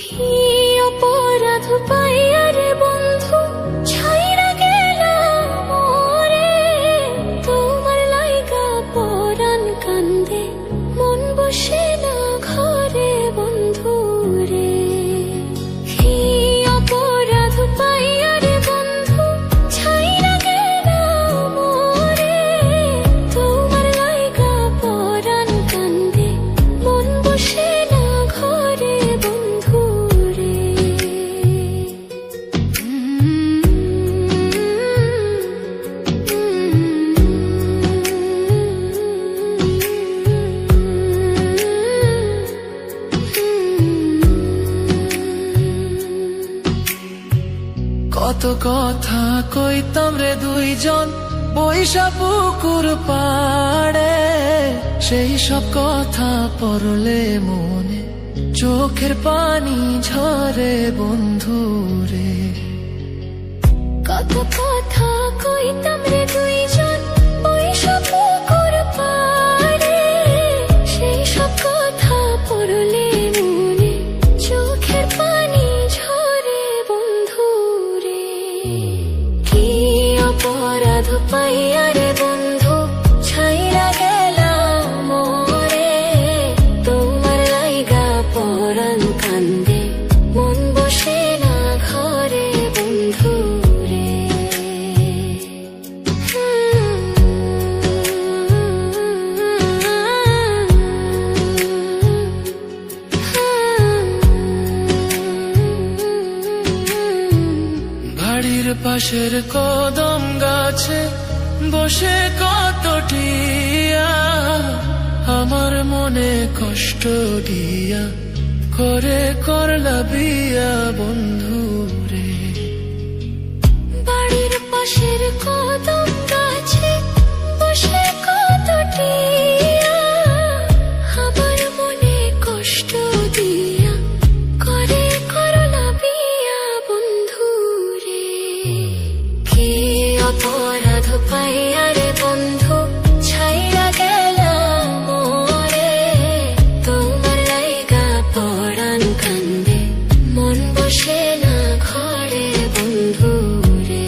কি অপরাধ পাইয়া রে বন্ধু ছাইরা গেলাম মোরে, তোমার লাইগা পরাণ কান্দে মন বসে না ঘরে বন্ধু রে। কি অপরাধ পাইয়া রে বন্ধু ছাইরা গেলাম মোরে, তোমার লাইগা পরাণ কান্দে মন বসে না ঘরে বন্ধু রে। কত কথা কইতাম রে দুইজন বৈশা পুকুর পাড়ে, সেই সব কথা পড়লে মনে চোখের পানি ঝরে বন্ধু রে। কত কথা কইতাম রে দুইজন বৈশা পুকুর পাড়ে, সেই সব কথা পড়লে মনে চোখের পানি ঝরে বন্ধু রে। কি অপরাধ পাইয়া রে বন্ধু ছাইরা গেলাম মোরে, তোমার লাইগা পরাণ কান্দে মন বসে না ঘরে বন্ধু রে। বাড়ির পাশের কদম গাছে বসে কত টিয়া, আমার মনে কষ্ট দিয়া করে করলা বিয়া বন্ধু রে। বাড়ির পাশের কদম গাছে বসে কত টিয়া, আমার মনে কষ্ট দিয়া করে করলা বিয়া বন্ধু রে। কি অপরাধ পাইয়া রে বন্ধু ছাইরা গেলাম মোরে, তোমার লাইগা পরাণ কান্দে মন বসে না ঘরে বন্ধু রে।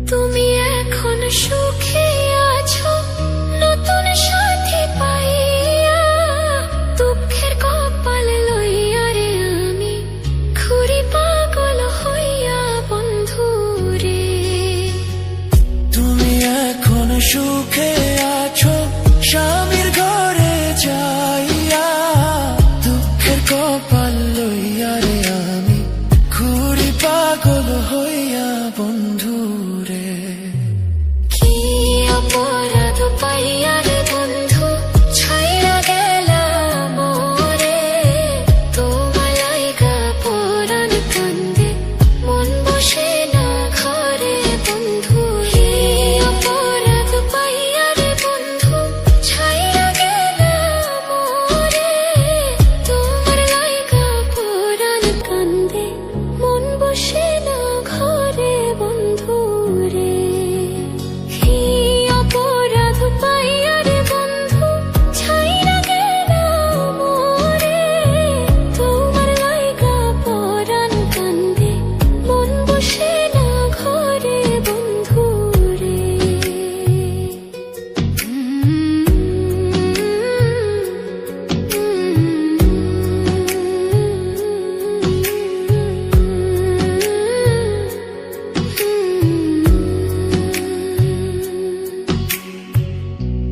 তুমি এখন সুখে আছো নতুন সাথী পাইয়া, দুঃখের কপাল লইয়া রে আমি ঘুরি পাগল হইয়া বন্ধু রে। তুমি এখন সুখে আছো স্বামীর ঘরে যাইয়া, দুঃখের কপাল লইয়া রে আমি ঘুরি পাগল হইয়া বন্ধু রে। কি অপরাধ পাইয়া রে বন্ধু ছাইরা গেলাম মোরে, তোমার লাইগা পরাণ কান্দে মন বসে না ঘরে বন্ধু রে। অপরাধ পাইয়া রে বন্ধু ছাইরা গেলাম মোরে, তোমার লাইগা পরাণ কান্দে মন বসে না ঘরে বন্ধু রে। কি অপরাধ পাইয়া রে বন্ধু ছাইরা গেলাম মোরে, তোমার লাইগা পরাণ কান্দে মন বসে না ঘরে বন্ধু রে।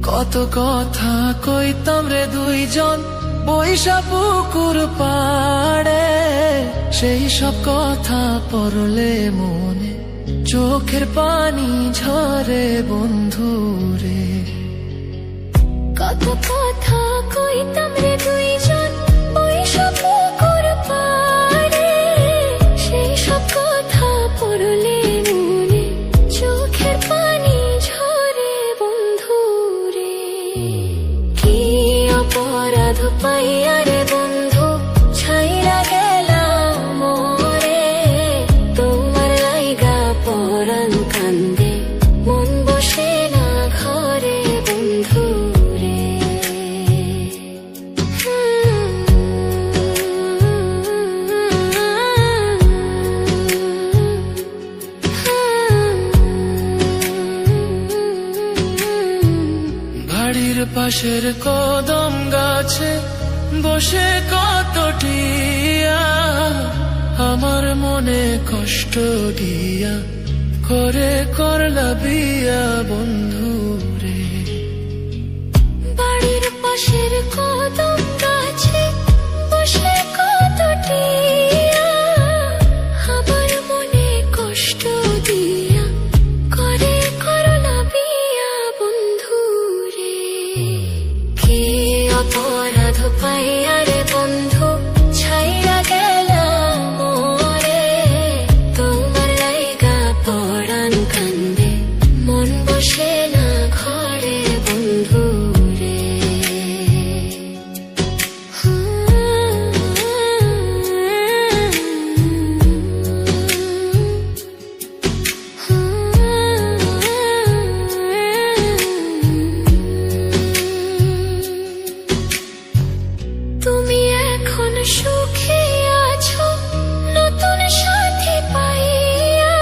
কত কথা কইতাম রে দুইজন বৈশা পুকুর পাড়ে, সেই সব কথা পড়লে মনে চোখের পানি ঝরে বন্ধু রে। কত কথা কইতাম রে দুইজন বৈশা পুকুর পাড়ে, সেই সব কথা পড়লে মনে চোখের পানি ঝরে বন্ধু রে। কি অপরাধ পাইয়া রে বন্ধু পাশের কদম গাছে বসে কত টিয়া আমার মনে কষ্ট দিয়া করে করলা বিয়া বন্ধু রে। বাড়ির পাশের কদম গাছে বসে কত টিয়া আমার মনে কষ্ট দিয়া করে করলা বিয়া বন্ধু রে। কি অপরাধ পাইয়া রে বন্ধু ছাইরা গেলাম মোরে, তোমার লাইগা পরাণ কান্দে মন বসে না ঘরে বন্ধু রে। তুমি এখন সুখে আছো নতুন সাথী পাইয়া,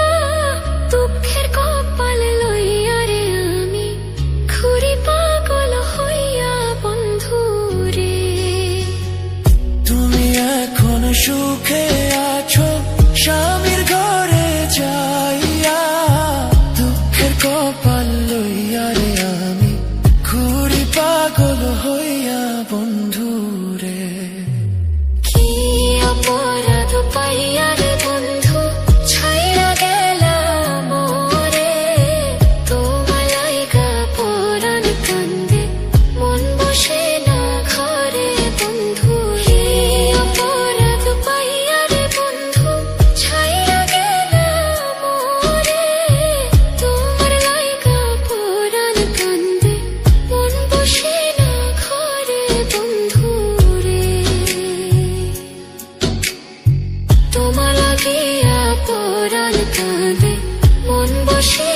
দুঃখের কপাল লইয়া রে আমি ঘুরি পাগল হইয়া বন্ধু রে। তুমি এখন সুখে আছো স্বামীর ঘরে যাইয়া, দুঃখের কপাল লইয়া রে আমি ঘুরি পাগল হইয়া বন্ধু রে। কি অপরাধ পাইয়া রে বন্ধু ছাইরা গেলাম মোরে, তোমার লাইগা পরাণ কান্দে মন বসে না ঘরে বন্ধু রে। অপরাধ পাইয়া রে বন্ধু ছাইরা গেলাম মোরে, তোমার লাইগা পরাণ কান্দে মন বসে না ঘরে বন্ধু রে। তোমার লাগিয়া পরাণ কাঁদে মন বসে